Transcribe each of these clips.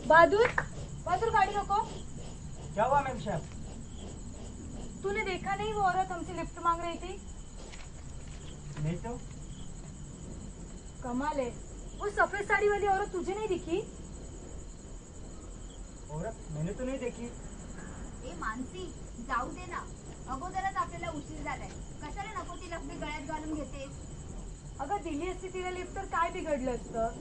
बहादुर, बहादुर गाड़ी रोको। क्या हुआ मैम साहब? तूने देखा नहीं वो औरत हमसे लिफ्ट मांग रही थी? नहीं तो। कमाल है, वो सफेद साड़ी वाली औरत तुझे नहीं दिखी? औरत मैंने तो नहीं देखी। ए मानसी, जाऊ दे ना. अगोदरच आपल्याला उशीर झालाय. कशाला नको ती लफडी गळ्यात घालून घेतेस? अगं दिली असती तिला लिफ्ट तर काय बिघडलं असतं?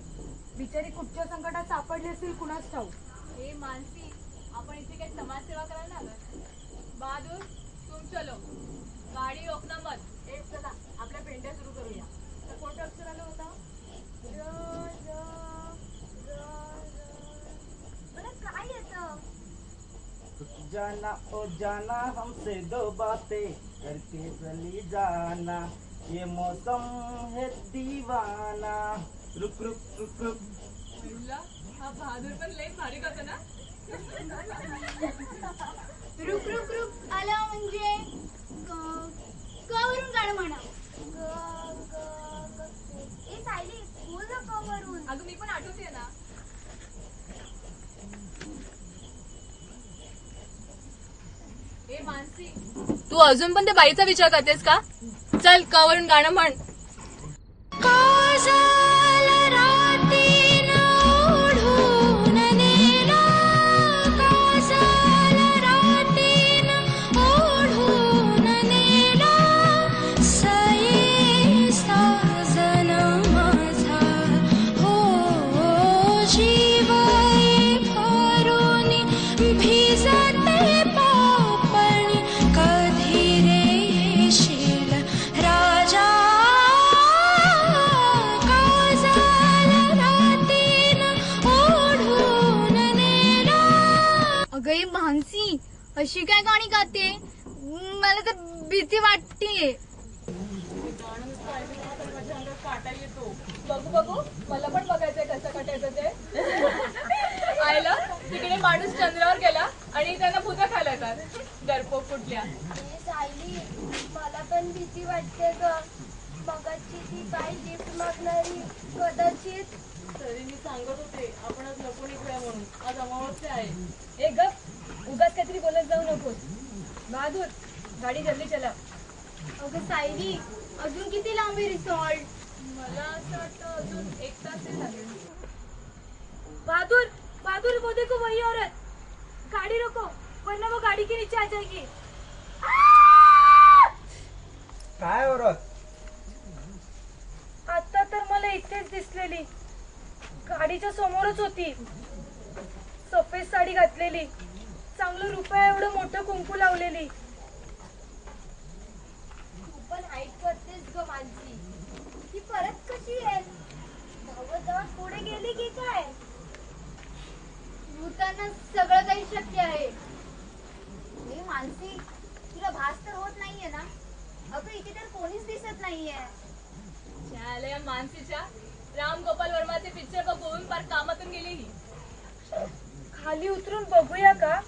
बिचारी कुठच्या संकटात सापडली असेल कुणाच ठाऊक. हे मानसी, आपण इथे काही समाजसेवा करायला आलोय. बहादूर, तुम चलो. गाडी रोकना मत. एक चला आपल्या पेंड्या सुरू करूया. तर कोणतं अक्षर आलं होता? मला काय येतं? जाना ओ जाना हमसे दो बातें करके चली जाना, ये मौसम है दीवाना. रुक रुक रुक रुक. पहिला हा बहादूर पण लई भारी करतो ना. रुक रुक रुक आलं म्हणजे कवरून गाणं म्हणा. ए सायली, बोल ना कवरून. अगं मी पण आठवते ना. ए मानसी, तू अजून पण त्या बाईचा विचार करतेस का? चल कवरून गाणं म्हण. मानसी, अशी काय गाणी गाते? मला तर भीती वाटतेय. बघू बघू, मला पण बघायचंय कसं कटायचं ते. आयला तिकडे माणूस चंद्रावर गेला आणि त्यांना भूतं खायला येतात. डरपोक कुठल्या. सायली, मला पण भीती वाटते ग. मगाची ती बाई लिफ्ट मागणारी कदाचित. तरी मी सांगत होते आपण आज नको निघूया म्हणून. आज अमावस्या आहे. ए गप, उगाच काहीतरी बोलत जाऊ नकोस. बहादूर, गाडी जल्दी चला. अगं सायली, अजून किती लांबी रिसॉर्ट? मला असं वाटतं अजून 1 तास लागेल. बहादुर, बहादुर वो देखो वही औरत. गाड़ी रोको वरना वो गाड़ी के नीचे आ जाएगी. काय औरत? आता तर मला इथेच दिसलेली. गाडीच्या समोरच होती. सफेद साडी घातलेली, चांगलं रुपया एवढं मोठं कुंकू लावलेली. तू पण हाईट करतेस ग मानसी. ती परत कशी आहे? धावत धावत पुढे गेली की काय? भूतांना सगळं काही शक्य आहे. हे मानसी, तुला भास तर होत नाहीये ना? अगं इथे तर कोणीच दिसत नाहीये. शाळेला या मानसीच्या राम गोपाल वर्माचे पिक्चर बघून फार कामातून गेली ही. खाली उतरून बघूया का?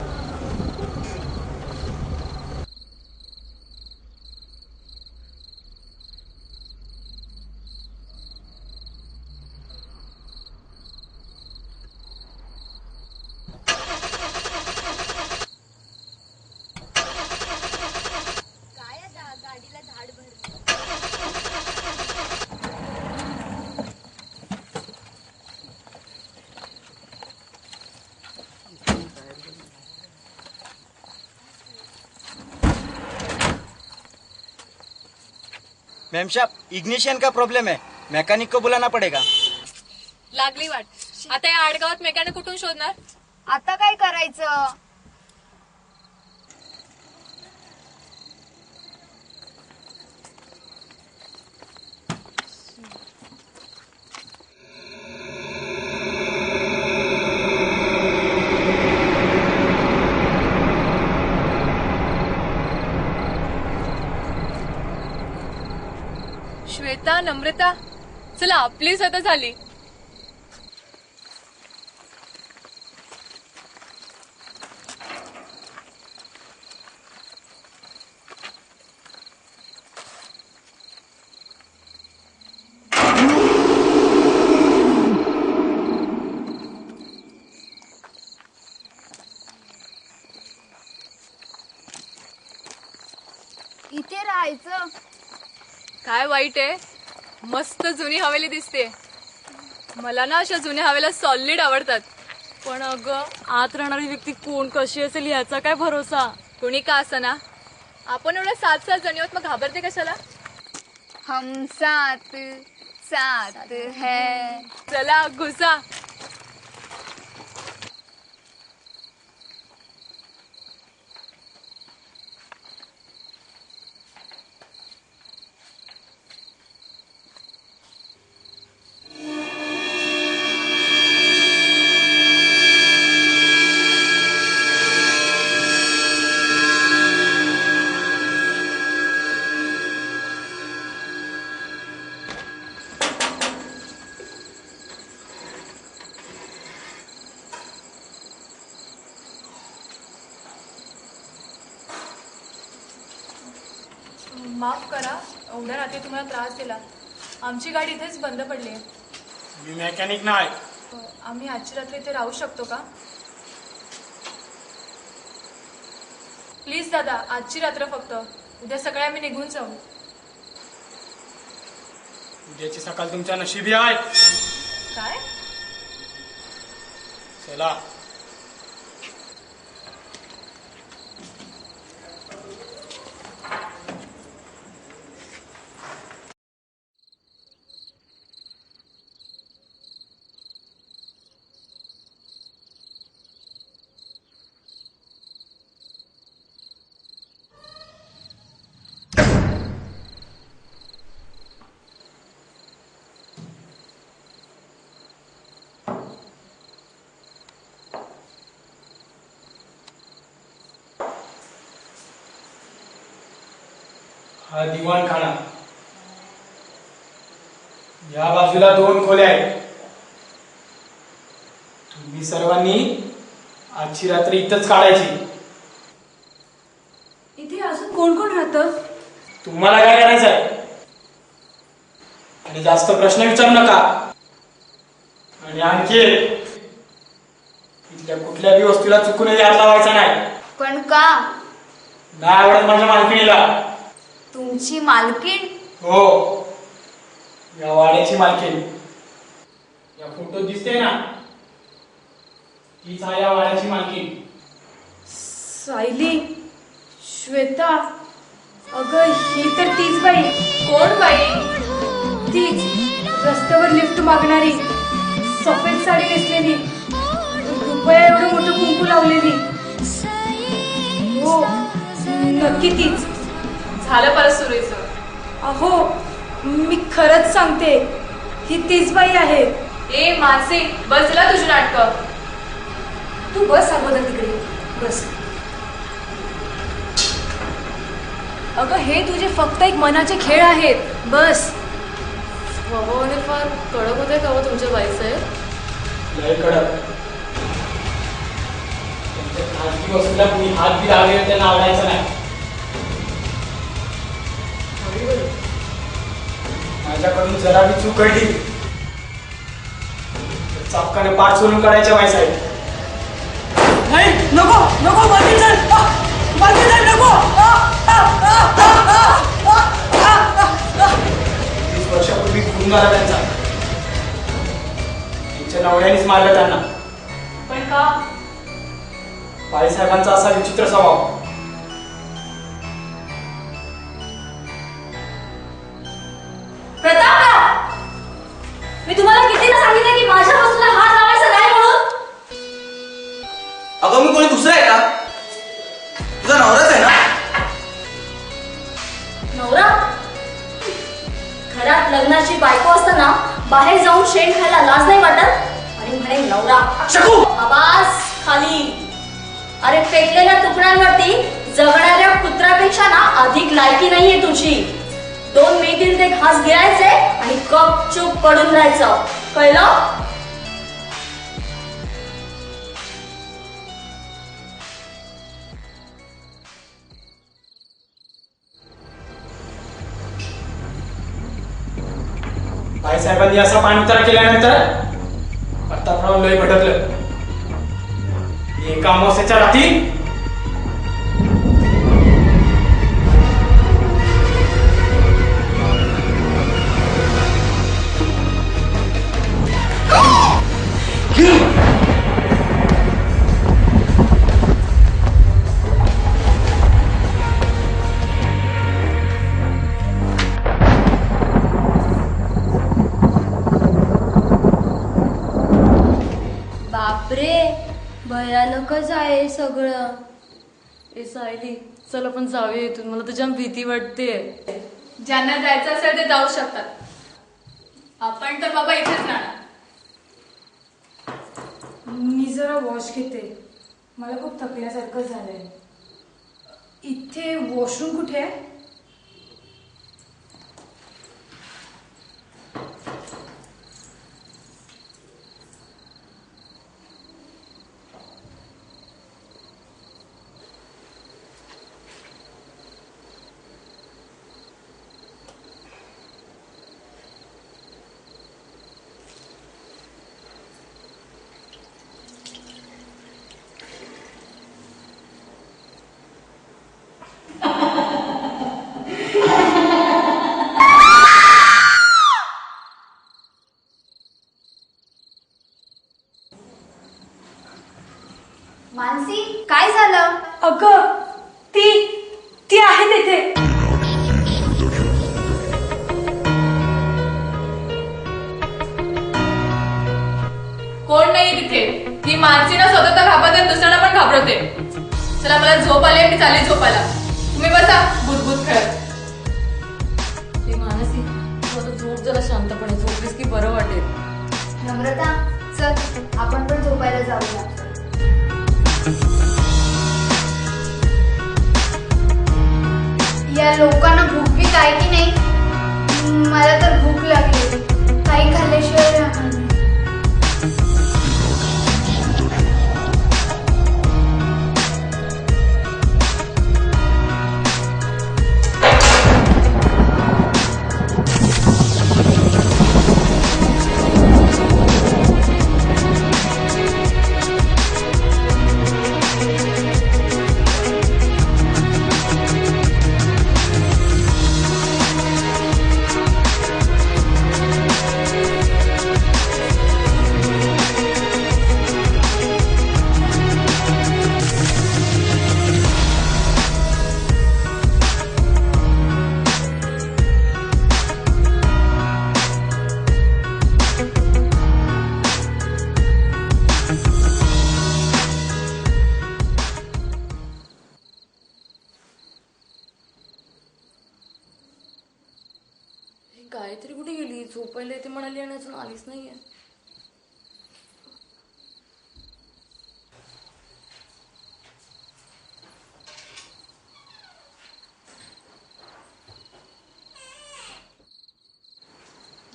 काय आता गाडीला झाड भरलं. मैम साहब, इग्निशन का प्रॉब्लम है, मैकेनिक को बुलाना पड़ेगा. लागली वाट. आता या आडगावात मेकॅनिक कुठून शोधणार? आता काय करायचं? श्वेता, नम्रता, चला आपली स्वतः झाली. इथे राहायचं. काय वाईट आहे, मस्त जुनी हवेली दिसते. मला ना अशा जुन्या हवेल्या सॉलिड आवडतात. पण अगं आत राहणारी व्यक्ती कोण कशी असेल ह्याचा काय भरोसा. कोणी का असं ना, आपण एवढ्या 7 जणी आहोत, मग घाबरते कशाला. हम साथ साथ है. चला घुसा. माफ करा, एवढ्या रात्री तुम्हाला त्रास दिला. आमची गाडी इथेच बंद पडली आहे. मी मेकॅनिक नाही. आम्ही आजची रात्री इथे राहू शकतो का? प्लीज दादा, आजची रात्र फक्त. उद्या सकाळी आम्ही निघून जाऊ. उद्याची सकाळ तुमच्या नशिबी आहे. काय? चला. हा दिवाणखाना. या बाजूला 2 खोल्या आहेत. तुम्ही सर्वांनी आजची रात्री इथंच काढायची. इथे अजून कोण कोण राहतं? तुम्हाला काय करायचं आहे? आणि जास्त प्रश्न विचारू नका. आणि आणखी इथल्या कुठल्याही वस्तूला चुकूनही हात लावायचा नाही. पण का? नाही आवडत माझ्या मालकिणीला. तुमची मालकीण? हो, या वाड्याची मालकीण. या फोटोत दिसते ना, तीच आहे या वाड्याची मालकीण. सायली, श्वेता, अगं ही तर तीच बाई. कोण बाई? तीच रस्त्यावर लिफ्ट मागणारी, सफेद साडी नेसलेली, रुपया एवढं मोठं कुंकू लावलेली. हो, नक्की तीच. झालं परत सुरेचं. अहो, मी खरंच सांगते, ही तीच बाई आहे. ए मानसी, बस झाला तुझी नाटकं. तू बस अगोदर तिकडे बस. अगं हे तुझे फक्त एक मनाचे खेळ आहेत. बस. स्वभावाने फार कडक होते का हो तुमच्या बाईसाहेब? लय कडक. त्यांच्या खाजगी वस्तूला कुणी हात बी लावले त्यांना आवडायचं नाही. माझ्याकडून जरा बी चूक घडली तर चापकाने पाठ सोडून काढायच्या बाईसाहेब. नाही, नको नको, बाकी चल, बाकी चल, नको. 20 वर्षापूर्वी खून झाला त्यांचा. त्यांच्या नवऱ्यानेच मारलं त्यांना. पण का? बाईसाहेबांचा असा विचित्र स्वभाव. प्रताप, मी तुम्हाला कितीदा सांगितलं की माझ्या वस्तूला हात लावायचा नाही म्हणून. अगं मी कोणी दुसरं आहे का? तुझा नवराच आहे ना? नवरा? घरात लग्नाची बायको असताना बाहेर जाऊन शेण खायला लाज नाही वाटत? आणि म्हणे नवरा. शकू, आवाज खाली. अरे फेकलेल्या तुकड्यांवरती जगणाऱ्या कुत्र्यापेक्षा ना अधिक लायकी नाहीये तुझी. 2 मिनिट ते घास गिळायचे आणि गपचूप पडून राहायचं, कळलं? बाईसाहेबांनी असा पाणउतारा केल्यानंतर प्रतापराव लय भटकलं. एका अमावस्येच्या रात्री भयानकच आहे सगळं. ए सायली, चल आपण जाऊया इथून. मला तुझ्या भीती वाटते. ज्यांना जायचं असेल ते जाऊ शकतात. आपण तर बाबा इथेच राहणार. मी जरा वॉश घेते. मला खूप थकल्यासारखं झालंय. इथे वॉशरूम कुठे आहे? मानसी, काय झालं? अगं, ती आहे तिथे. कोण नाही तिथे. ती मानसीनं स्वतः तर घाबरते, दुसऱ्यांना पण घाबरते. चला, मला झोप आली, मी चालली झोपायला. तुम्ही बसा भूत खेळत. ते मानसी, तू आता झोप, जरा शांतपणे झोपलीस की बरं वाटेल. नम्रता, चल आपण पण झोपायला जाऊया. या लोकांना भूक बीक आहे की नाही? मला तर भूक लागली. काही खाल्ल्याशिवाय राहणार नाही. गायत्री कुठे गेली? झोपायला येते म्हणाली आणि अजून आलीच नाहीये.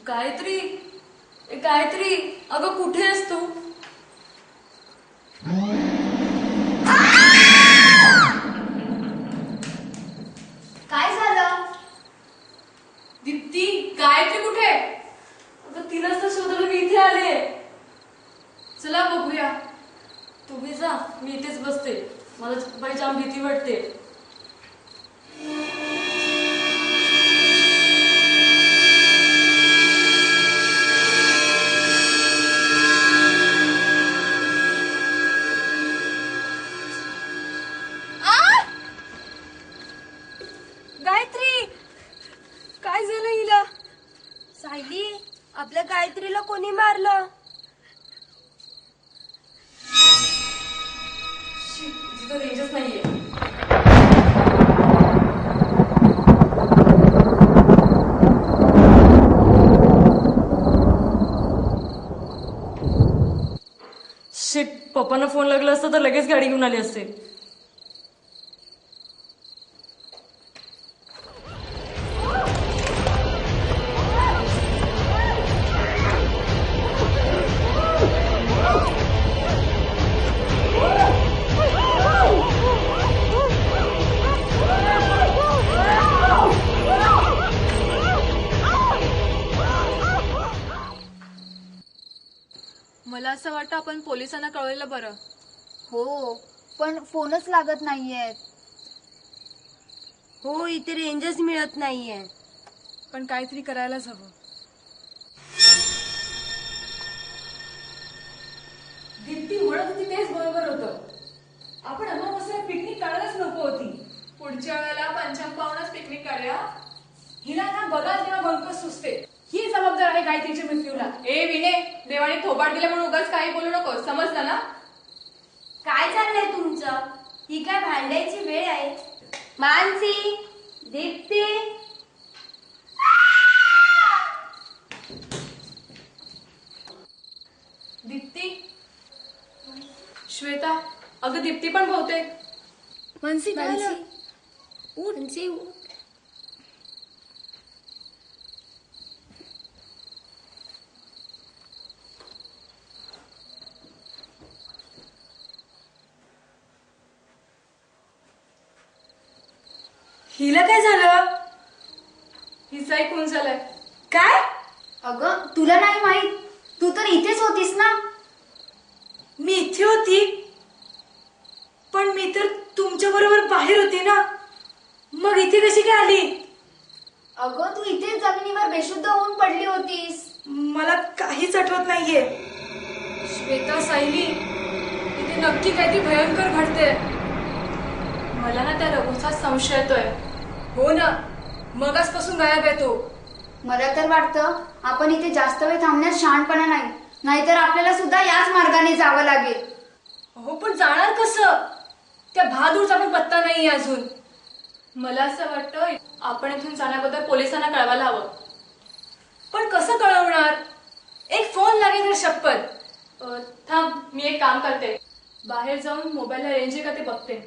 गायत्री, गायत्री, अगं कुठे आहेस तू? काय झालं? दीप्ती, गायत्री कुठे? अगं तिलाच तर शोधायला मी इथे आले. चला बघूया. तुम्ही जा, मी इथेच बसते. मला बाई जाम भीती वाटते. गायत्री, काय झालं हिला? सायली, आपल्या गायत्रीला कोणी मारलं? तिथं रेंजच नाहीये. शिट, पप्पांना फोन लागला असता तर लगेच गाडी घेऊन आली असते. मला असं वाटतं आपण पोलिसांना कळवलेलं बरं. हो, पण फोनच लागत नाहीयेत. हो, इथे रेंजच मिळत नाहीये. पण काहीतरी करायलाच हवं. दीप्ती म्हणत होती तेच बरोबर होतं. आपण अमावस्या पिकनिक काढायलाच नको होती. पुढच्या वेळेला पंचम पाहूनच पिकनिक काढूया. हिला ना बघा तेव्हा बंक सुचते. ही जबाबदार आहे गायत्रीच्या मृत्यूला. ए विने, देवाने थोबाड दिल्या म्हणून उगाच काही बोलू नको, समजलं ना? काय चाललंय तुमचं? ही काय भांडायची वेळ आहे? मानसी, दीप्ती, दीप्ती, श्वेता, अगं दीप्ती पण बहुतेक. मानसी काय झालं? उठ. मानसी, उठ. हिला काय झालं? हिचाही खून झालाय. काय? अगं तुला नाही माहित, तू तर इथेच होतीस ना. मी इथे होती, पण मी तर तुमच्या बरोबर बाहेर होती ना, मग इथे कशी काय आली? अगं तू इथेच जमिनीवर बेशुद्ध होऊन पडली होतीस. मला काहीच आठवत नाहीये. श्वेता, सायली, इथे नक्की काहीतरी भयंकर घडते. मला ना त्या रघुचा संशय येतोय. हो ना, मगासपासून गायब आहे तो. मला तर वाटतं आपण इथे जास्त वेळ थांबण्यात शहाणपणा नाही, नाहीतर आपल्याला सुद्धा याच मार्गाने जावं लागेल. हो, पण जाणार कसं? त्या बहादूरचा पण पत्ता नाहीये अजून. मला असं वाटतं आपण इथून जाण्याबद्दल पोलिसांना कळवायला हवं. पण कसं कळवणार? एक फोन लागेल तर शपथ. थांब, मी एक काम करते. बाहेर जाऊन मोबाईलला रेंज आहे का ते बघते.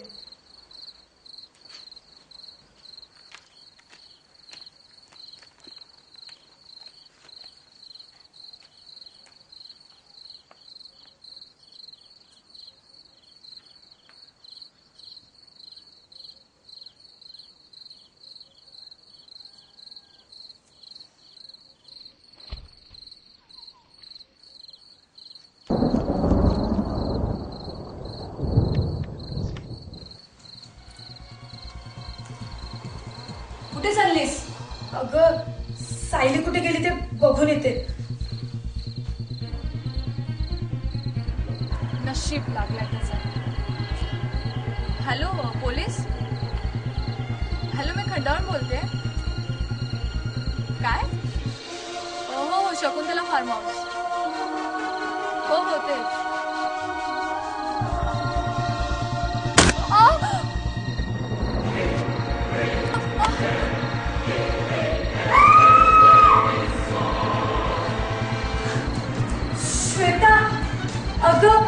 कुठे चाललीस? अगं सायली कुठे गेली ते बघून येते. नशीब लागलाय त्याचा. Hello police. हॅलो, मी खंडावरून बोलते. काय? हो, शकुंतला फार्म हाऊस. हो ते. श्वेता, अगं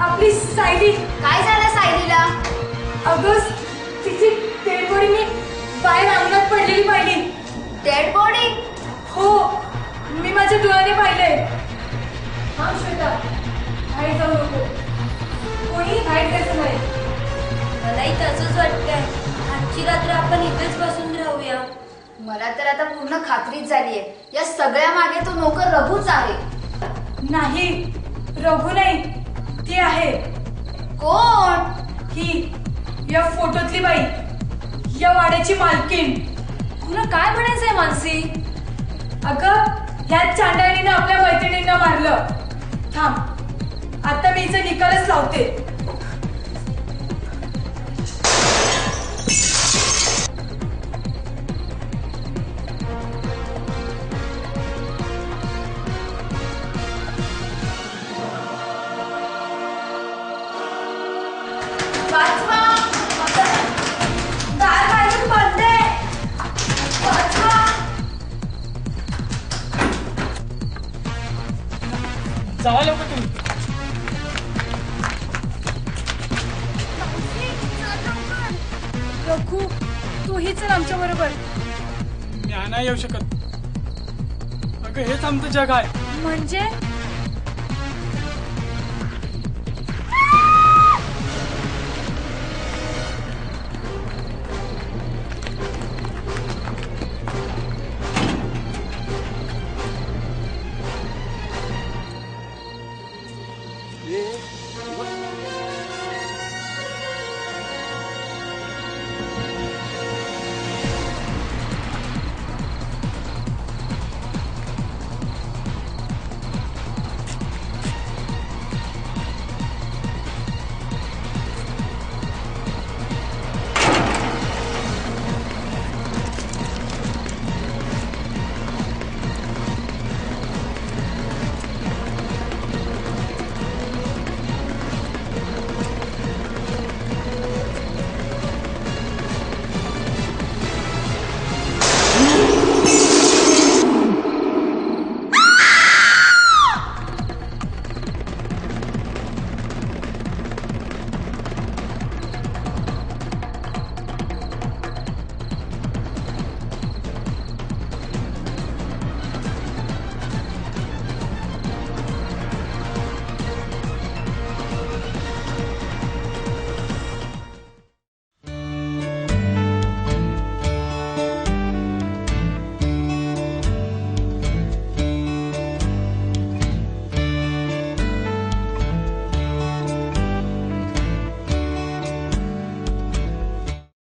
आपली सायली. काय झालं सायलीला? अगं तिची डेड बॉडी मी बाहेर अंगणात पडलेली पाहिली. Dead body? हो, मी माझ्या डोळ्याने पाहिलंय. हा श्वेता, बाहेर जाऊ नको. कोणी बाहेर जायचं नाही. मलाही तसंच वाटतंय. आजची रात्र आपण इथेच बसून राहूया. मला तर आता पूर्ण खात्रीच झालीये, या सगळ्या मागे तो नोकर रघुच आहे. नाही, रघु नाही, ती आहे. कोण? ही या फोटोतली बाई, या वाड्याची मालकीण. तुला काय म्हणायचंय मानसी? अगं ह्या चांडाळीनं आपल्या मैत्रिणींना मारलं. थांब, आता मी हिचा निकालच लावते. वाचवा, दार बाहेरून बंद आहे. वाचवा. जावा लवकर तुम्ही. रघु, तूही चल आमच्या बरोबर. मी नाही येऊ शकत. अगं हेच आमचं जग आहे. म्हणजे